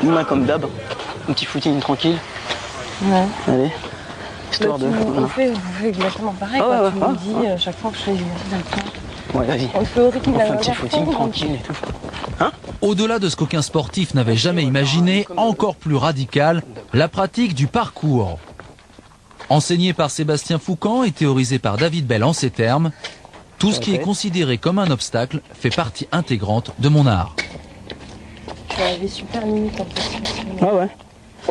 Nous, là, comme d'hab, un petit footing tranquille. Ouais. Allez, histoire de... On fait exactement pareil, Ah, quoi. ouais, Tu ouais, me dis chaque fois que je fais l'exercice dans le temps. Ouais, vas-y. On fait au rythme On fait un petit footing tranquille et tout. Hein? Au-delà de ce qu'aucun sportif n'avait jamais imaginé, encore plus radical, la pratique du parcours. Enseigné par Sébastien Foucan et théorisé par David Bell en ces termes, tout ce qui est considéré comme un obstacle fait partie intégrante de mon art. Tu es arrivé super limite en fait. Ouais, ouais.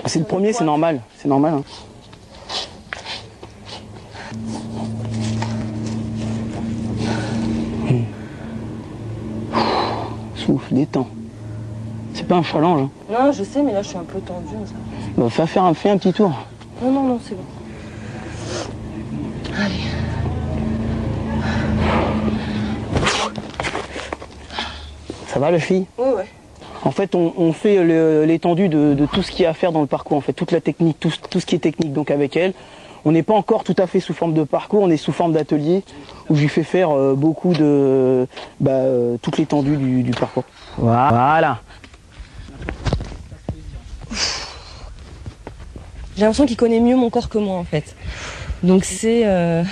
C'est le premier, c'est normal. C'est normal. Hein. Souffle, détends. C'est pas un challenge. Hein. Non, je sais, mais là je suis un peu tendue. Ça. Bah, fais un petit tour. Non, c'est bon. Allez. Ça va, les filles? Ouais. En fait, on fait l'étendue de tout ce qu'il y a à faire dans le parcours, en fait, toute la technique, tout ce qui est technique. Donc avec elle, on n'est pas encore tout à fait sous forme de parcours, on est sous forme d'atelier où je lui fais faire beaucoup de toute l'étendue du parcours. Voilà. J'ai l'impression qu'il connaît mieux mon corps que moi en fait. Donc c'est-à-dire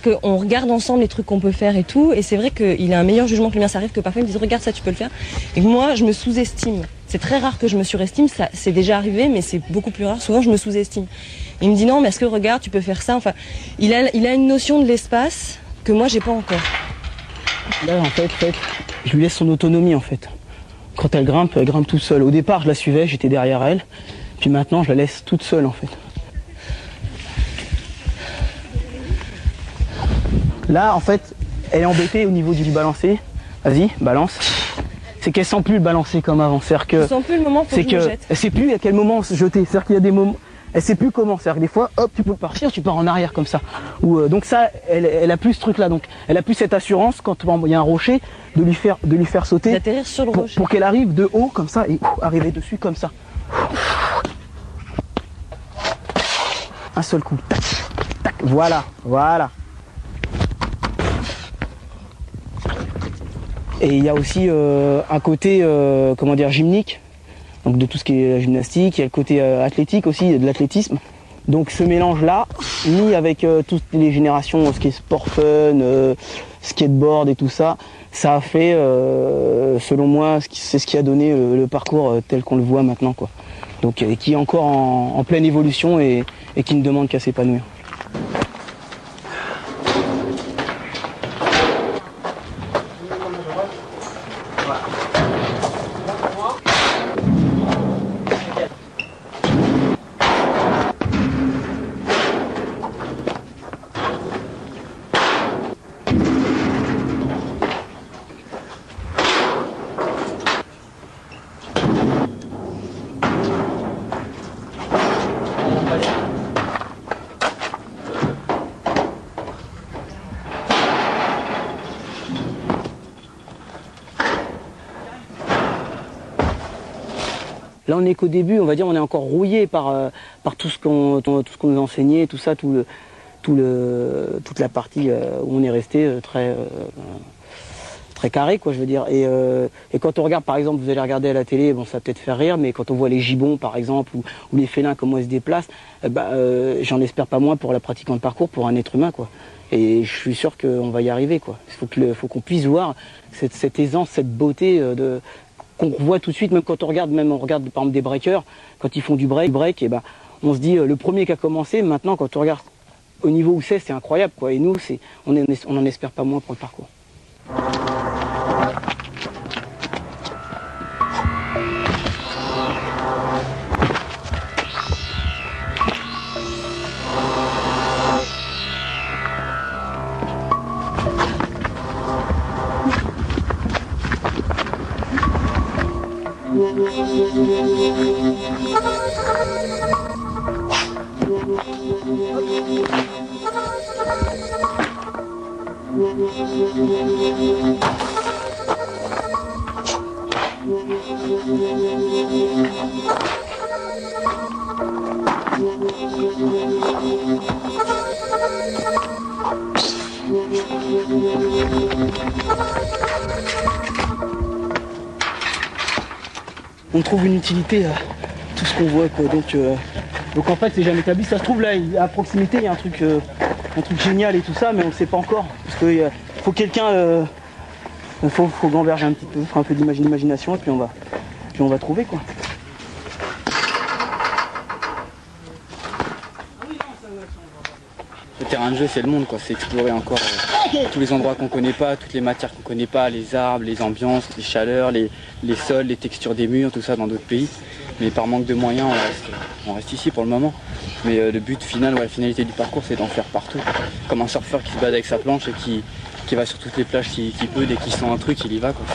qu'on regarde ensemble les trucs qu'on peut faire et tout, et c'est vrai qu'il a un meilleur jugement que le mien. Ça arrive que parfois il me dise regarde ça, tu peux le faire, et que moi je me sous-estime. C'est très rare que je me surestime, ça c'est déjà arrivé, mais c'est beaucoup plus rare. Souvent je me sous-estime. Il me dit non, mais est-ce que regarde, tu peux faire ça. Enfin, il a une notion de l'espace que moi j'ai pas encore. Là en fait, je lui laisse son autonomie en fait. Quand elle grimpe toute seule. Au départ je la suivais, j'étais derrière elle, puis maintenant je la laisse toute seule en fait. Là, en fait, elle est embêtée au niveau du balancier. Vas-y, balance. C'est qu'elle sent plus le balancer comme avant. C'est-à-dire que Je sens plus le moment pour que je me jette. Elle sait plus à quel moment se jeter. C'est-à-dire qu'il y a des moments, elle sait plus comment. C'est-à-dire que des fois, hop, tu peux partir, tu pars en arrière comme ça. Donc ça, elle a plus ce truc-là. Donc, elle a plus cette assurance quand il y a un rocher de lui faire sauter. D'atterrir sur le rocher. Pour qu'elle arrive de haut comme ça et arriver dessus comme ça. Un seul coup. Tac, tac. Voilà. Et il y a aussi un côté, gymnique, donc de tout ce qui est gymnastique. Il y a le côté athlétique aussi, de l'athlétisme. Donc ce mélange-là, mis avec toutes les générations, ce qui est sport fun, skateboard et tout ça, ça a fait, selon moi, c'est ce qui a donné le parcours tel qu'on le voit maintenant, quoi. Donc qui est encore en pleine évolution et qui ne demande qu'à s'épanouir. Là, on n'est qu'au début, on va dire, on est encore rouillé par tout ce qu'on nous enseignait, tout ça, toute la partie où on est resté très carré, quoi, je veux dire. Et quand on regarde, par exemple, vous allez regarder à la télé, bon, ça va peut-être faire rire, mais quand on voit les gibbons, par exemple, ou les félins, comment ils se déplacent, j'en espère pas moins pour la pratiquante de parcours, pour un être humain, quoi. Et je suis sûr qu'on va y arriver, quoi. Il faut qu'on puisse voir cette aisance, cette beauté qu'on voit tout de suite, même quand on regarde par exemple des breakers, quand ils font du break, et on se dit le premier qui a commencé, maintenant quand on regarde au niveau où c'est incroyable, quoi. Et nous, on n'en espère pas moins pour le parcours. on trouve une utilité à tout ce qu'on voit, quoi. Donc en fait c'est jamais établi. Ça se trouve là à proximité il y a un truc génial et tout ça, mais on ne sait pas encore. Parce qu'il faut quelqu'un, faut gamberger un petit peu, faire un peu d'imagination et puis on va trouver, quoi. Le terrain de jeu, c'est le monde, quoi. C'est explorer encore tous les endroits qu'on connaît pas, toutes les matières qu'on connaît pas, les arbres, les ambiances, les chaleurs, les sols, les textures des murs, tout ça dans d'autres pays. Mais par manque de moyens, on reste ici pour le moment. Mais le but final, la finalité du parcours, c'est d'en faire partout. Comme un surfeur qui se balade avec sa planche et qui va sur toutes les plages s'il peut, dès qu'il sent un truc, il y va, quoi.